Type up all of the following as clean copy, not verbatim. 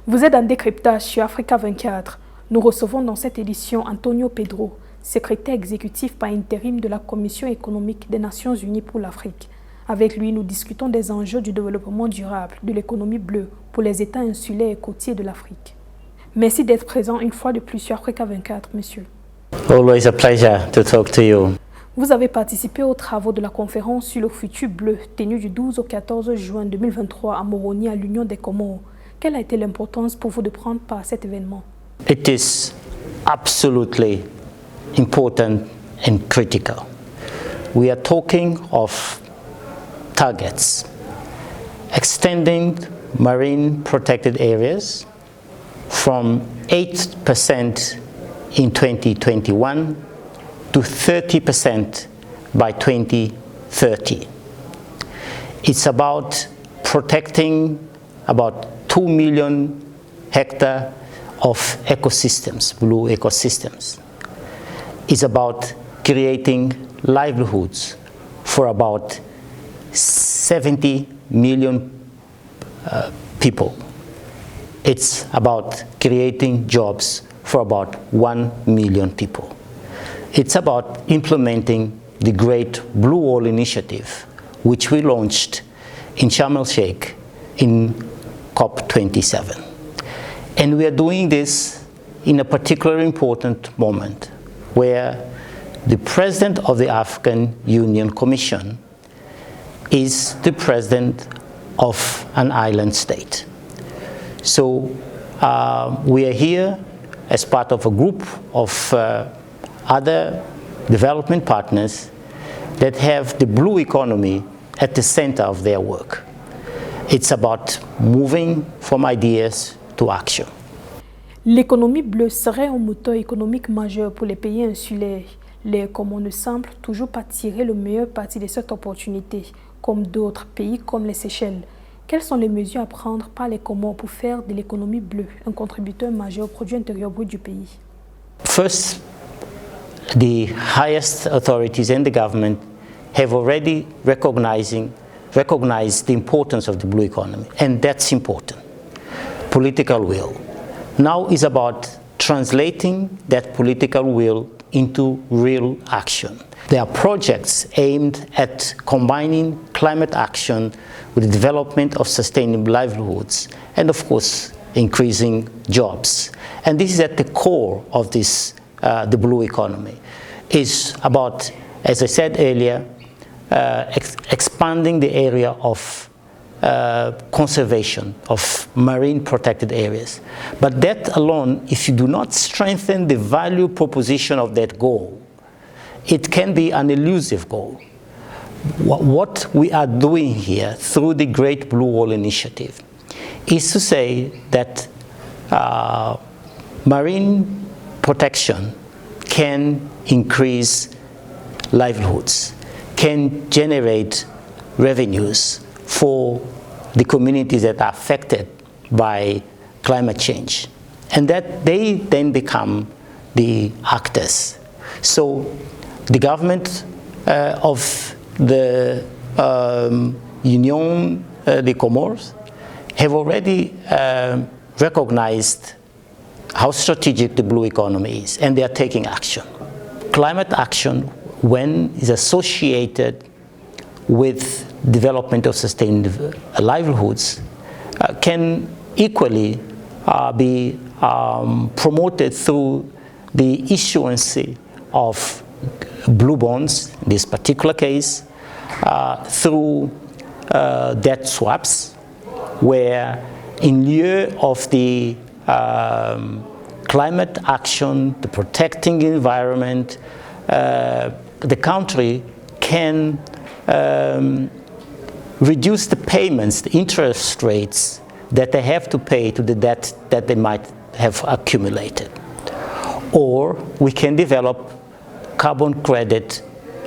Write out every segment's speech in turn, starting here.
Vous êtes en décryptage sur Africa 24. Nous recevons dans cette édition Antonio Pedro, secrétaire exécutif par intérim de la Commission économique des Nations unies pour l'Afrique. Avec lui, nous discutons des enjeux du développement durable, de l'économie bleue pour les États insulaires et côtiers de l'Afrique. Merci d'être présent une fois de plus sur Africa 24, monsieur. Always a pleasure to talk to you. Vous avez participé aux travaux de la conférence sur le futur bleu, tenue du 12 au 14 juin 2023 à Moroni, à l'Union des Comores. Quelle a été l'importance pour vous de prendre part à cet événement? It is absolutely important and critical. We are talking of targets, extending marine protected areas from 8% in 2021 to 30% by 2030. It's about protecting about 2 million hectares of ecosystems, blue ecosystems. It's about creating livelihoods for about 70 million people. It's about creating jobs for about 1 million people. It's about implementing the Great Blue Wall Initiative, which we launched in Sharm el-Sheikh in COP27. And we are doing this in a particularly important moment where the President of the African Union Commission is the President of an island state. So we are here as part of a group of other development partners that have the blue economy at the center of their work. It's about moving from ideas to action. L'économie bleue serait un moteur économique majeur pour les pays insulaires. Les Comores ne semblent toujours pas tirer le meilleur parti de cette opportunité, comme d'autres pays comme les Seychelles. Quelles sont les mesures à prendre par les Comores pour faire de l'économie bleue un contributeur majeur au produit intérieur brut du pays? First, the highest authorities and the government have already recognized the importance of the blue economy, and that's important. Political will. Now is about translating that political will into real action. There are projects aimed at combining climate action with the development of sustainable livelihoods and, of course, increasing jobs. And this is at the core of this, the blue economy. It's about, as I said earlier, expanding the area of conservation of marine protected areas. But that alone, if you do not strengthen the value proposition of that goal, it can be an elusive goal. What we are doing here through the Great Blue Wall Initiative is to say that marine protection can increase livelihoods, can generate revenues for the communities that are affected by climate change, and that they then become the actors. So the government of the Union des Comores have already recognized how strategic the blue economy is, and they are taking action. Climate action, when is associated with development of sustainable livelihoods, can equally be promoted through the issuance of blue bonds, in this particular case, through debt swaps, where in lieu of the climate action, the protecting the environment, the country can reduce the payments, the interest rates that they have to pay to the debt that they might have accumulated. Or we can develop carbon credit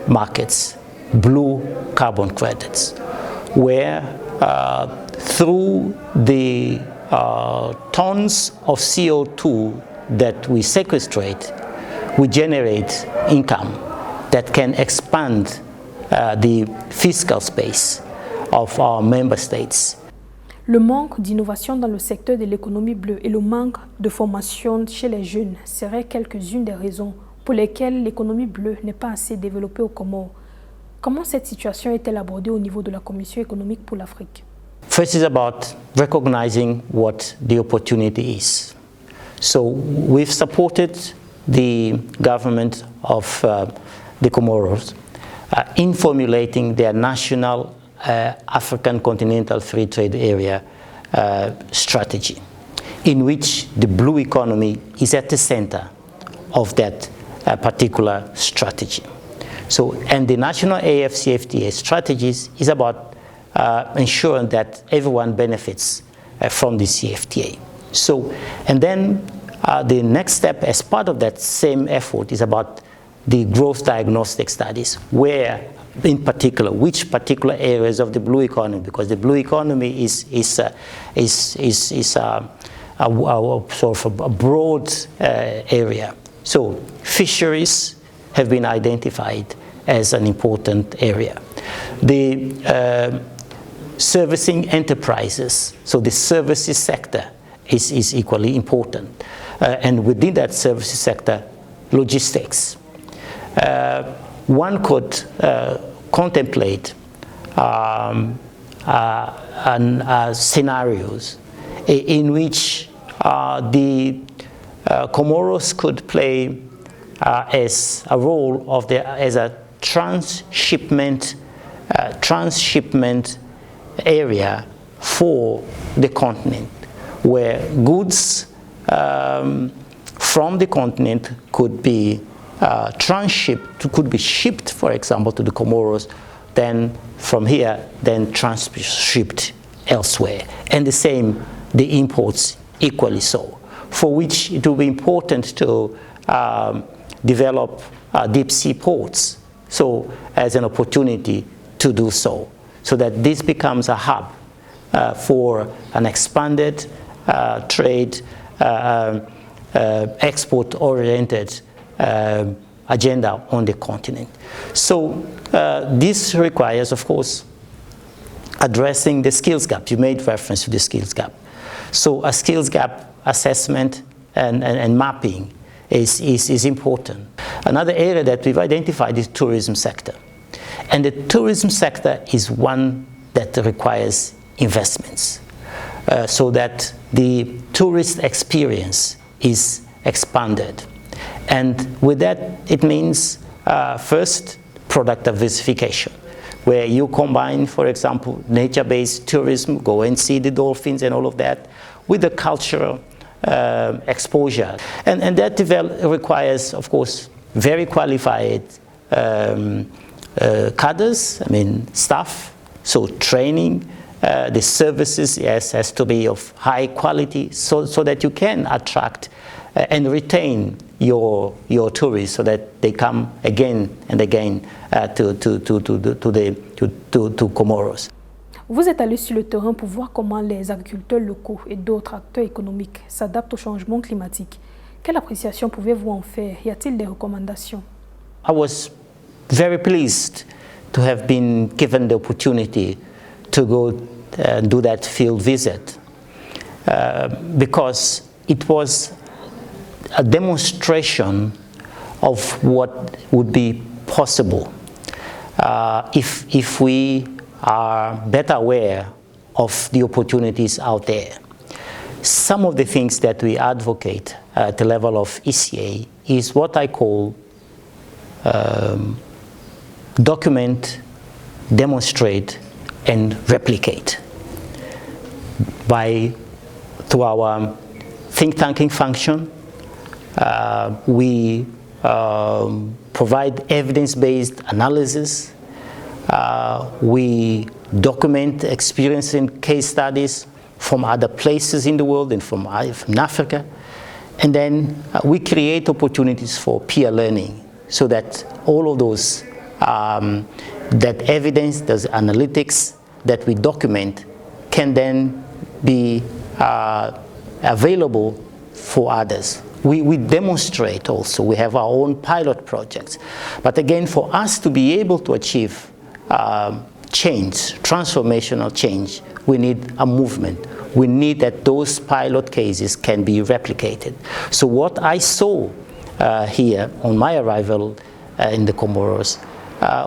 markets, blue carbon credits, where through the tons of CO2 that we sequestrate, we generate income that can expand the fiscal space of our member states. Le manque d'innovation dans le secteur de l'économie bleue et le manque de formation chez les jeunes seraient quelques-unes des raisons pour lesquelles l'économie bleue n'est pas assez développée aux Comores. Comment cette situation est-elle abordée au niveau de la Commission économique pour l'Afrique? First is about recognizing what the opportunity is. So we've supported the government of the Comores in formulating their national African Continental Free Trade Area strategy, in which the blue economy is at the center of that particular strategy. So, and the national AFCFTA strategies is about ensuring that everyone benefits from the CFTA. So, and then the next step as part of that same effort is about the growth diagnostic studies, where in particular, which particular areas of the blue economy, because the blue economy is sort of a broad area. So fisheries have been identified as an important area. The servicing enterprises, so the services sector is equally important. And within that services sector, logistics. One could contemplate scenarios in which the Comoros could play as a role of as a transshipment area for the continent, where goods from the continent could be transshipped, could be shipped, for example, to the Comoros, then from here, then transshipped elsewhere. And the same, the imports equally so, for which it will be important to develop deep sea ports, so as an opportunity to do so that this becomes a hub for an expanded trade, export-oriented agenda on the continent. So this requires, of course, addressing the skills gap. You made reference to the skills gap. So a skills gap assessment and mapping is important. Another area that we've identified is tourism sector. And the tourism sector is one that requires investments so that the tourist experience is expanded. And with that, it means first, product diversification, where you combine, for example, nature-based tourism, go and see the dolphins and all of that, with the cultural exposure. And that requires, of course, very qualified cadres, staff, so training. The services, yes, has to be of high quality so that you can attract and retain your tourists so that they come again and again to Comoros. Vous êtes allé sur le terrain pour voir comment les agriculteurs locaux et d'autres acteurs économiques s'adaptent au changement climatique. Quelle appréciation pouvez-vous en faire? Y a-t-il des recommandations? I was very pleased to have been given the opportunity to go do that field visit because it was a demonstration of what would be possible if we are better aware of the opportunities out there. Some of the things that we advocate at the level of ECA is what I call document, demonstrate, and replicate. Through our think tanking function, we provide evidence-based analysis. We document experience and case studies from other places in the world and from Africa. And then we create opportunities for peer learning so that all of those, that evidence, those analytics that we document can then be available for others. We demonstrate also, we have our own pilot projects. But again, for us to be able to achieve change, transformational change, we need a movement. We need that those pilot cases can be replicated. So what I saw here on my arrival in the Comores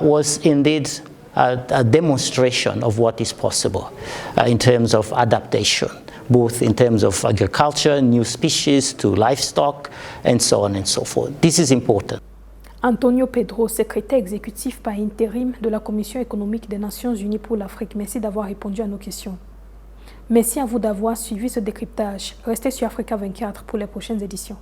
was indeed a demonstration of what is possible in terms of adaptation, both in terms of agriculture, new species to livestock, and so on and so forth. This is important. Antonio Pedro, secrétaire exécutif par intérim de la Commission économique des Nations unies pour l'Afrique. Merci d'avoir répondu à nos questions. Merci à vous d'avoir suivi ce décryptage. Restez sur Africa 24 pour les prochaines éditions.